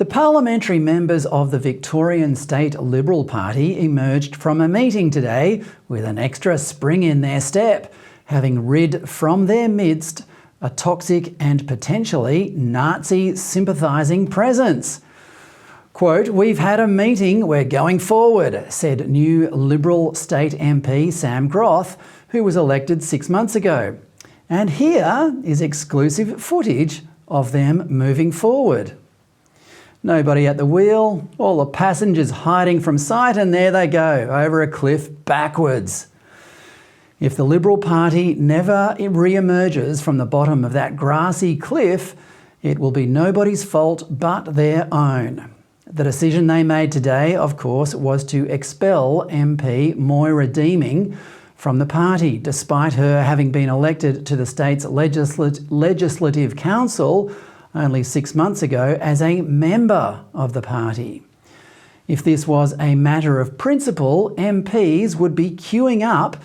The parliamentary members of the Victorian State Liberal Party emerged from a meeting today with an extra spring in their step, having rid from their midst a toxic and potentially Nazi sympathising presence. Quote, "We've had a meeting, we're going forward," said new Liberal State MP Sam Groth, who was elected 6 months ago. And here is exclusive footage of them moving forward. Nobody at the wheel, all the passengers hiding from sight, and there they go, over a cliff backwards. If the Liberal Party never re-emerges from the bottom of that grassy cliff, it will be nobody's fault but their own. The decision they made today, of course, was to expel MP Moira Deeming from the party, despite her having been elected to the state's Legislative Council only 6 months ago as a member of the party. If this was a matter of principle, MPs would be queuing up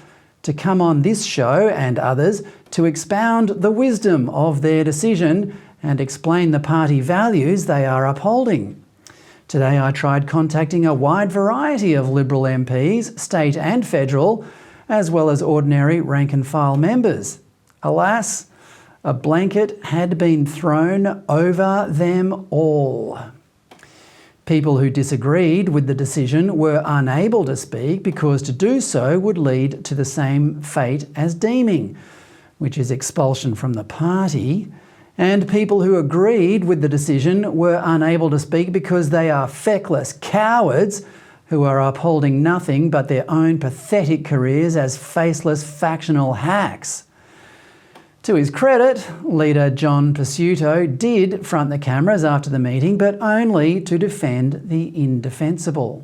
to come on this show and others to expound the wisdom of their decision and explain the party values they are upholding. Today I tried contacting a wide variety of Liberal MPs, state and federal, as well as ordinary rank-and-file members. Alas, a blanket had been thrown over them all. People who disagreed with the decision were unable to speak because to do so would lead to the same fate as Deeming, which is expulsion from the party, and people who agreed with the decision were unable to speak because they are feckless cowards who are upholding nothing but their own pathetic careers as faceless factional hacks. To his credit, leader John Pesutto did front the cameras after the meeting, but only to defend the indefensible.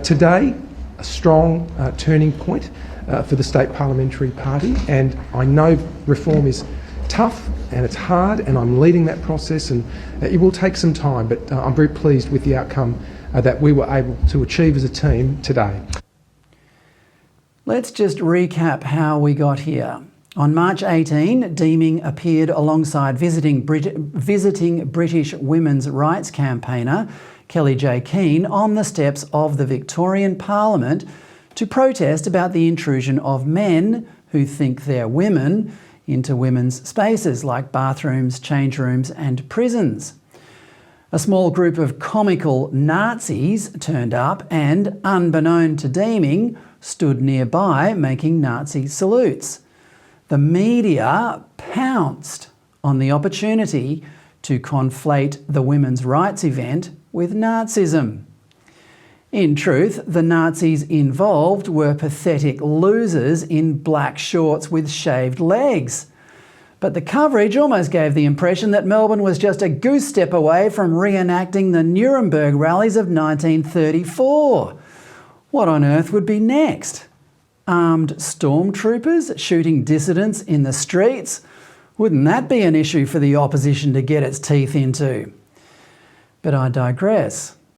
Today, a strong turning point for the State Parliamentary Party, and I know reform is tough and it's hard, and I'm leading that process, and it will take some time, but I'm very pleased with the outcome that we were able to achieve as a team today. Let's just recap how we got here. On March 18, Deeming appeared alongside visiting British women's rights campaigner Kellie J. Keane on the steps of the Victorian Parliament to protest about the intrusion of men who think they're women into women's spaces like bathrooms, change rooms and prisons. A small group of comical Nazis turned up and, unbeknown to Deeming, stood nearby making Nazi salutes. The media pounced on the opportunity to conflate the women's rights event with Nazism. In truth, the Nazis involved were pathetic losers in black shorts with shaved legs. But the coverage almost gave the impression that Melbourne was just a goose step away from reenacting the Nuremberg rallies of 1934. What on earth would be next? Armed stormtroopers shooting dissidents in the streets? Wouldn't that be an issue for the opposition to get its teeth into? But I digress.